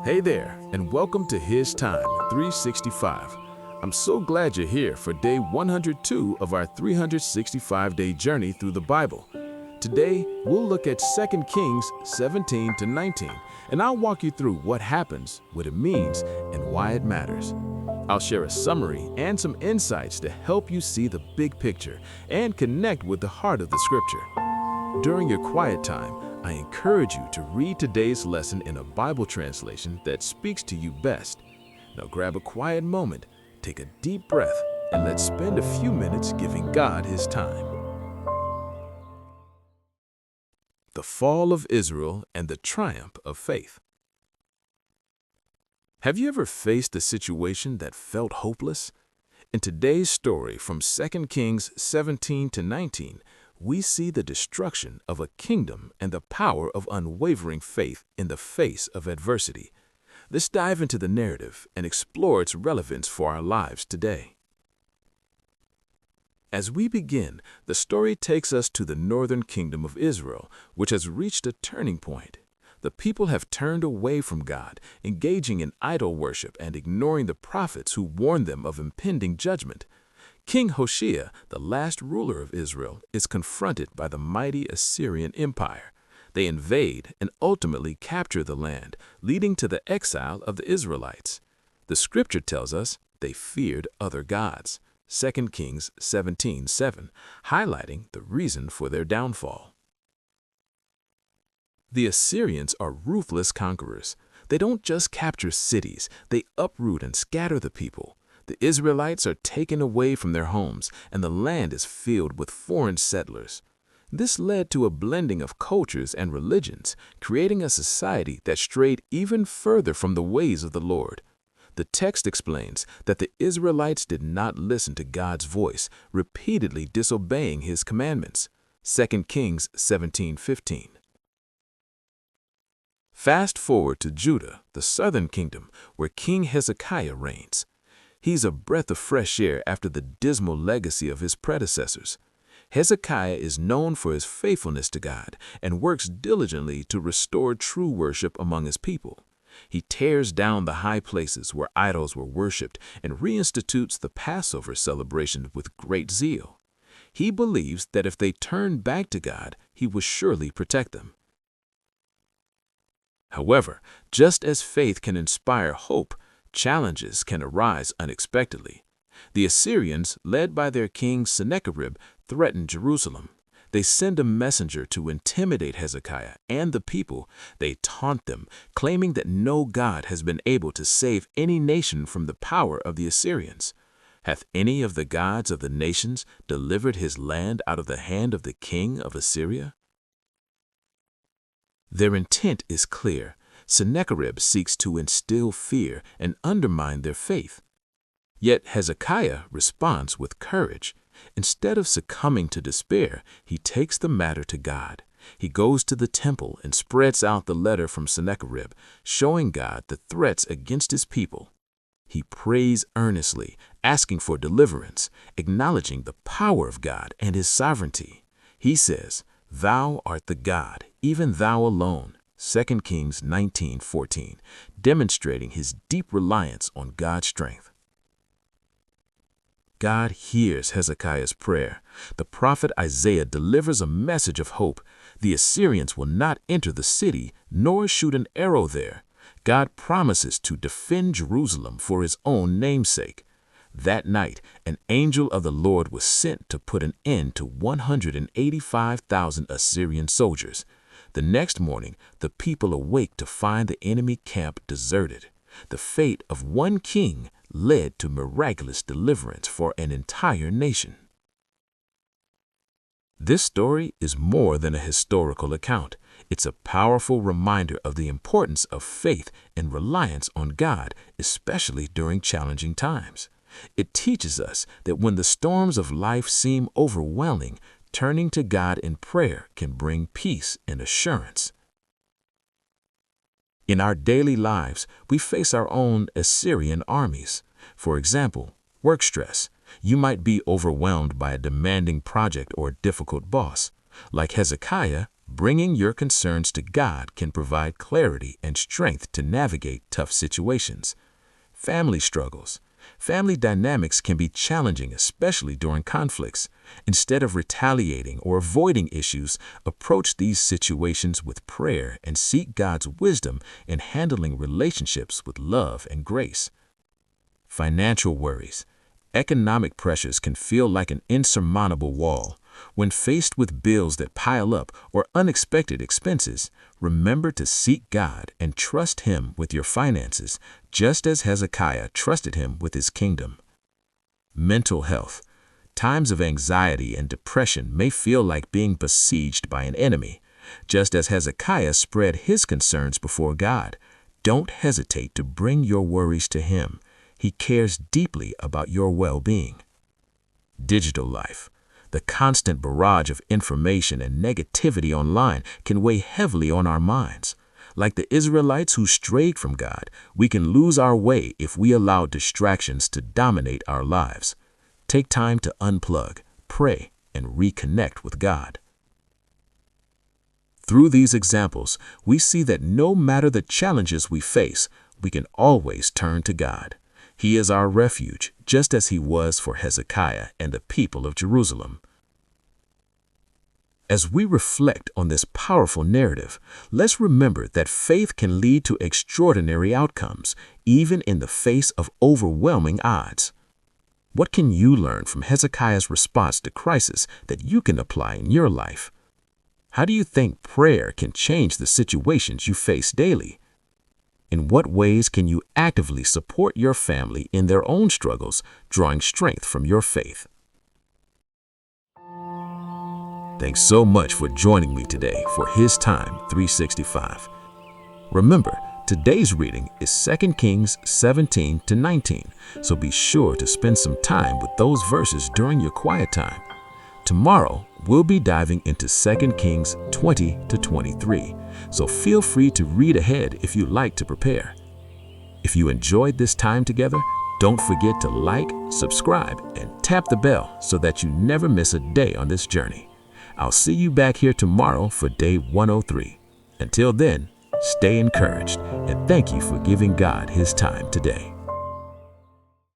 Hey there, and welcome to HisTime365. I'm so glad you're here for day 102 of our 365-day journey through the Bible. Today, we'll look at 2 Kings 17 to 19, and I'll walk you through what happens, what it means, and why it matters. I'll share a summary and some insights to help you see the big picture and connect with the heart of the scripture. During your quiet time, I encourage you to read today's lesson in a Bible translation that speaks to you best. Now grab a quiet moment, take a deep breath, and let's spend a few minutes giving God His time. The fall of Israel and the triumph of faith. Have you ever faced a situation that felt hopeless? In today's story from 2 Kings 17 to 19, we see the destruction of a kingdom and the power of unwavering faith in the face of adversity. Let's dive into the narrative and explore its relevance for our lives today. As we begin, the story takes us to the northern kingdom of Israel, which has reached a turning point. The people have turned away from God, engaging in idol worship and ignoring the prophets who warned them of impending judgment. King Hoshea, the last ruler of Israel, is confronted by the mighty Assyrian Empire. They invade and ultimately capture the land, leading to the exile of the Israelites. The scripture tells us they feared other gods, 2 Kings 17:7, highlighting the reason for their downfall. The Assyrians are ruthless conquerors. They don't just capture cities, they uproot and scatter the people. The Israelites are taken away from their homes, and the land is filled with foreign settlers. This led to a blending of cultures and religions, creating a society that strayed even further from the ways of the Lord. The text explains that the Israelites did not listen to God's voice, repeatedly disobeying His commandments. 2 Kings 17:15. Fast forward to Judah, the southern kingdom, where King Hezekiah reigns. He's a breath of fresh air after the dismal legacy of his predecessors. Hezekiah is known for his faithfulness to God and works diligently to restore true worship among his people. He tears down the high places where idols were worshipped and reinstitutes the Passover celebration with great zeal. He believes that if they turn back to God, He will surely protect them. However, just as faith can inspire hope, challenges can arise unexpectedly. The Assyrians, led by their king Sennacherib, threaten Jerusalem. They send a messenger to intimidate Hezekiah and the people. They taunt them, claiming that no God has been able to save any nation from the power of the Assyrians. Hath any of the gods of the nations delivered his land out of the hand of the king of Assyria? Their intent is clear. Sennacherib seeks to instill fear and undermine their faith. Yet Hezekiah responds with courage. Instead of succumbing to despair, he takes the matter to God. He goes to the temple and spreads out the letter from Sennacherib, showing God the threats against His people. He prays earnestly, asking for deliverance, acknowledging the power of God and His sovereignty. He says, "Thou art the God, even Thou alone." 2 Kings 19:14, demonstrating his deep reliance on God's strength. God hears Hezekiah's prayer. The prophet Isaiah delivers a message of hope. The Assyrians will not enter the city, nor shoot an arrow there. God promises to defend Jerusalem for His own namesake. That night, an angel of the Lord was sent to put an end to 185,000 Assyrian soldiers. The next morning, the people awake to find the enemy camp deserted. The fate of one king led to miraculous deliverance for an entire nation. This story is more than a historical account. It's a powerful reminder of the importance of faith and reliance on God, especially during challenging times. It teaches us that when the storms of life seem overwhelming, turning to God in prayer can bring peace and assurance. In our daily lives, we face our own Assyrian armies. For example, work stress. You might be overwhelmed by a demanding project or a difficult boss. Like Hezekiah, Bringing your concerns to God can provide clarity and strength to navigate tough situations. Family struggles. Family dynamics can be challenging, especially during conflicts. Instead of retaliating or avoiding issues, approach these situations with prayer and seek God's wisdom in handling relationships with love and grace. Financial worries. Economic pressures can feel like an insurmountable wall. When faced with bills that pile up or unexpected expenses, remember to seek God and trust Him with your finances, just as Hezekiah trusted Him with his kingdom. Mental health. Times of anxiety and depression may feel like being besieged by an enemy. Just as Hezekiah spread his concerns before God, don't hesitate to bring your worries to Him. He cares deeply about your well-being. Digital life. The constant barrage of information and negativity online can weigh heavily on our minds. Like the Israelites who strayed from God, we can lose our way if we allow distractions to dominate our lives. Take time to unplug, pray, and reconnect with God. Through these examples, we see that no matter the challenges we face, we can always turn to God. He is our refuge, just as He was for Hezekiah and the people of Jerusalem. As we reflect on this powerful narrative, let's remember that faith can lead to extraordinary outcomes, even in the face of overwhelming odds. What can you learn from Hezekiah's response to crisis that you can apply in your life? How do you think prayer can change the situations you face daily? In what ways can you actively support your family in their own struggles, drawing strength from your faith? Thanks so much for joining me today for HisTime365. Remember, today's reading is 2 Kings 17-19, so be sure to spend some time with those verses during your quiet time. Tomorrow, we'll be diving into 2 Kings 20-23, so feel free to read ahead if you like to prepare. If you enjoyed this time together, don't forget to like, subscribe, and tap the bell so that you never miss a day on this journey. I'll see you back here tomorrow for day 103. Until then, stay encouraged, and thank you for giving God His time today.